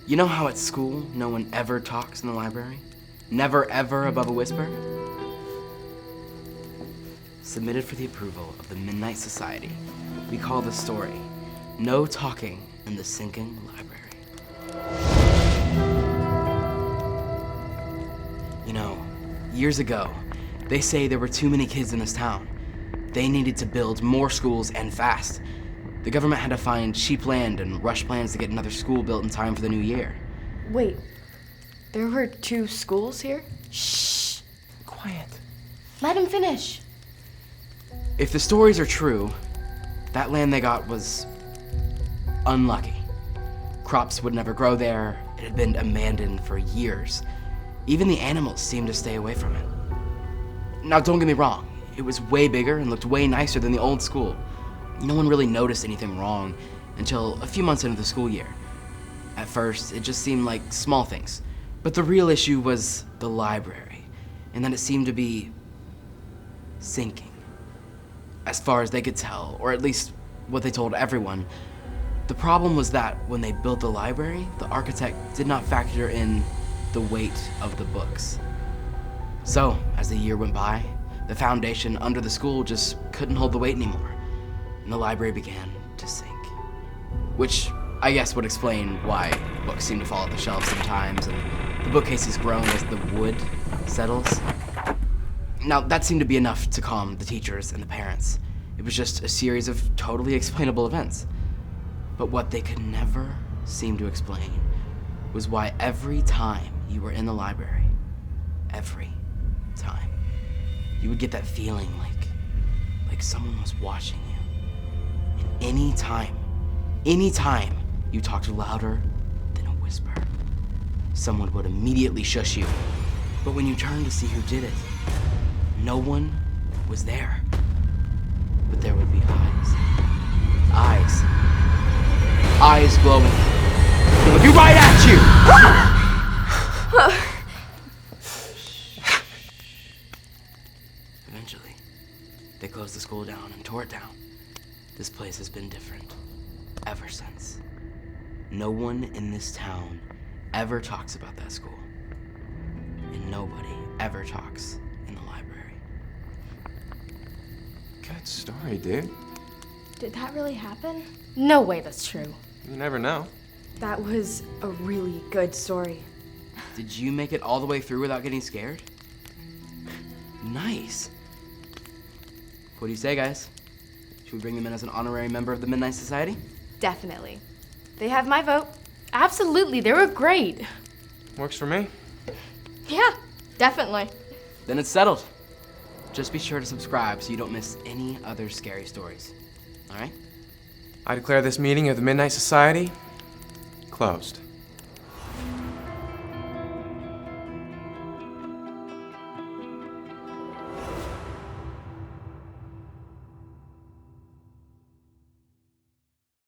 You know how at school no one ever talks in the library? Never ever above a whisper? Submitted for the approval of the Midnight Society, we call the story No Talking in the Sinking Library. You know, years ago, they say there were too many kids in this town. They needed to build more schools and fast. The government had to find cheap land and rush plans to get another school built in time for the new year. Wait, there were 2 schools here? Shh! Quiet. Let him finish. If the stories are true, that land they got was unlucky. Crops would never grow there. It had been abandoned for years. Even the animals seemed to stay away from it. Now, don't get me wrong. It was way bigger and looked way nicer than the old school. No one really noticed anything wrong until a few months into the school year. At first, it just seemed like small things. But the real issue was the library, and that it seemed to be sinking. As far as they could tell, or at least what they told everyone, the problem was that when they built the library, the architect did not factor in the weight of the books. So, as the year went by, the foundation under the school just couldn't hold the weight anymore, and the library began to sink. Which I guess would explain why books seem to fall off the shelves sometimes, and the bookcases groan as the wood settles. Now, that seemed to be enough to calm the teachers and the parents. It was just a series of totally explainable events. But what they could never seem to explain was why every time you were in the library, every time, you would get that feeling like someone was watching you. And any time you talked louder than a whisper, someone would immediately shush you. But when you turned to see who did it, no one was there. But there would be eyes. Eyes glowing. They would be right at you! Eventually, they closed the school down and tore it down. This place has been different ever since. No one in this town ever talks about that school. And nobody ever talks in the library. Good story, dude. Did that really happen? No way that's true. You never know. That was a really good story. Did you make it all the way through without getting scared? Nice. What do you say, guys? Should we bring them in as an honorary member of the Midnight Society? Definitely. They have my vote. Absolutely, they were great. Works for me. Yeah, definitely. Then it's settled. Just be sure to subscribe so you don't miss any other scary stories. All right? I declare this meeting of the Midnight Society closed.